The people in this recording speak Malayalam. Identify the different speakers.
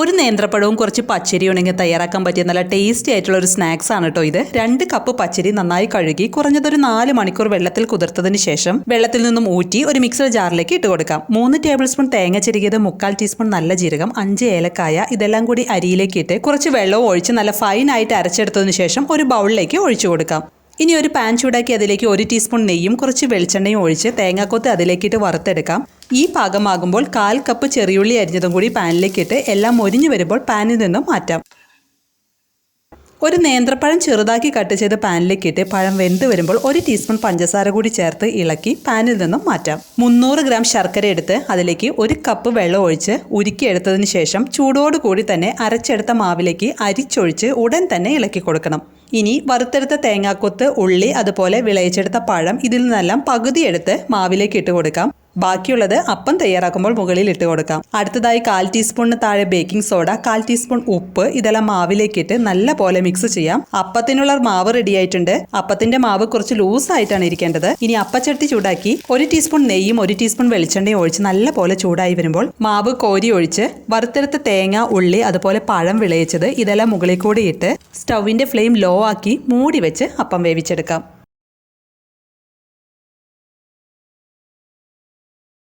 Speaker 1: ഒരു നേന്ത്രപ്പഴവും കുറച്ച് പച്ചരി ഉണ്ടെങ്കിൽ തയ്യാറാക്കാൻ പറ്റിയ നല്ല ടേസ്റ്റി ആയിട്ടുള്ള ഒരു സ്നാക്സ് ആണ് കേട്ടോ ഇത്. 2 കപ്പ് പച്ചരി നന്നായി കഴുകി കുറഞ്ഞതൊരു 4 മണിക്കൂർ വെള്ളത്തിൽ കുതിർത്തതിന് ശേഷം വെള്ളത്തിൽ നിന്നും ഊറ്റി ഒരു മിക്സർ ജാറിലേക്ക് ഇട്ട് കൊടുക്കാം. 3 ടേബിൾ സ്പൂൺ തേങ്ങ ചിരകിയത്, 1/4 ടീസ്പൂൺ നല്ല ജീരകം, 5 ഏലക്കായ ഇതെല്ലാം കൂടി അരിയിലേക്ക് ഇട്ട് കുറച്ച് വെള്ളവും ഒഴിച്ച് നല്ല ഫൈൻ ആയിട്ട് അരച്ചെടുത്തതിന് ശേഷം ഒരു ബൗളിലേക്ക് ഒഴിച്ചു കൊടുക്കാം. ഇനി ഒരു പാൻ ചൂടാക്കി അതിലേക്ക് 1 ടീസ്പൂൺ നെയ്യും കുറച്ച് വെളിച്ചെണ്ണയും ഒഴിച്ച് തേങ്ങാക്കൊത്ത് അതിലേക്കിട്ട് വറുത്തെടുക്കാം. ഈ പാകമാകുമ്പോൾ 1/4 കപ്പ് ചെറിയുള്ളി അരിഞ്ഞതും കൂടി പാനിലേക്കിട്ട് എല്ലാം മൊരിഞ്ഞു വരുമ്പോൾ പാനിൽ നിന്നും മാറ്റാം. ഒരു നേന്ത്രപ്പഴം ചെറുതാക്കി കട്ട് ചെയ്ത് പാനിലേക്കിട്ട് പഴം വെന്ത് വരുമ്പോൾ 1 ടീസ്പൂൺ പഞ്ചസാര കൂടി ചേർത്ത് ഇളക്കി പാനിൽ നിന്നും മാറ്റാം. 300 ഗ്രാം ശർക്കര എടുത്ത് അതിലേക്ക് 1 കപ്പ് വെള്ളം ഒഴിച്ച് ഉരുക്കിയെടുത്തതിന് ശേഷം ചൂടോടുകൂടി തന്നെ അരച്ചെടുത്ത മാവിലേക്ക് അരിച്ചൊഴിച്ച് ഉടൻ തന്നെ ഇളക്കി കൊടുക്കണം. ഇനി വറുത്തെടുത്ത തേങ്ങാക്കൊത്ത്, ഉള്ളി അതുപോലെ വിളയിച്ചെടുത്ത പഴം ഇതിൽ നിന്നെല്ലാം പകുതി എടുത്ത് മാവിലേക്ക് ഇട്ട് കൊടുക്കാം. ബാക്കിയുള്ളത് അപ്പം തയ്യാറാക്കുമ്പോൾ മുകളിൽ ഇട്ട് കൊടുക്കാം. അടുത്തതായി 1/4 ടീസ്പൂണിന് താഴെ ബേക്കിംഗ് സോഡ, 1/4 ടീസ്പൂൺ ഉപ്പ് ഇതെല്ലാം മാവിലേക്കിട്ട് നല്ല പോലെ മിക്സ് ചെയ്യാം. അപ്പത്തിനുള്ള മാവ് റെഡി ആയിട്ടുണ്ട്. അപ്പത്തിന്റെ മാവ് കുറച്ച് ലൂസായിട്ടാണ് ഇരിക്കേണ്ടത്. ഇനി അപ്പച്ചട്ടി ചൂടാക്കി 1 ടീസ്പൂൺ നെയ്യും 1 ടീസ്പൂൺ വെളിച്ചെണ്ണയും ഒഴിച്ച് നല്ല പോലെ ചൂടായി വരുമ്പോൾ മാവ് കോരി ഒഴിച്ച് വറുത്തെടുത്ത തേങ്ങ, ഉള്ളി അതുപോലെ പഴം വിളയിച്ചത് ഇതെല്ലാം മുകളിൽ കൂടി ഇട്ട് സ്റ്റൗവിന്റെ ഫ്ലെയിം ലോ ആക്കി മൂടി വെച്ച് അപ്പം വേവിച്ചെടുക്കാം.